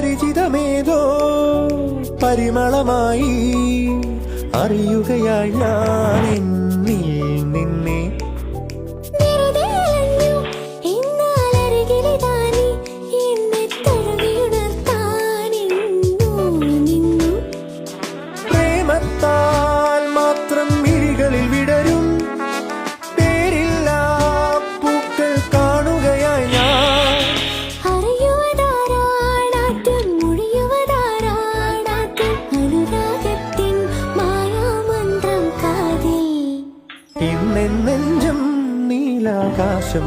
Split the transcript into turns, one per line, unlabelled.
പരിചിതമേതോ പരിമളമായി അറിയുകയായി ഞാൻ എന്നിൽ നിന്നെ. പ്രേമത്താൽ മാത്രം മിഴികളിൽ വിടരും പേരില്ലാ പൂക്കൾ കാണുകയായി ഞാൻ. ഇന്നെഞ്ചം നീലാകാശം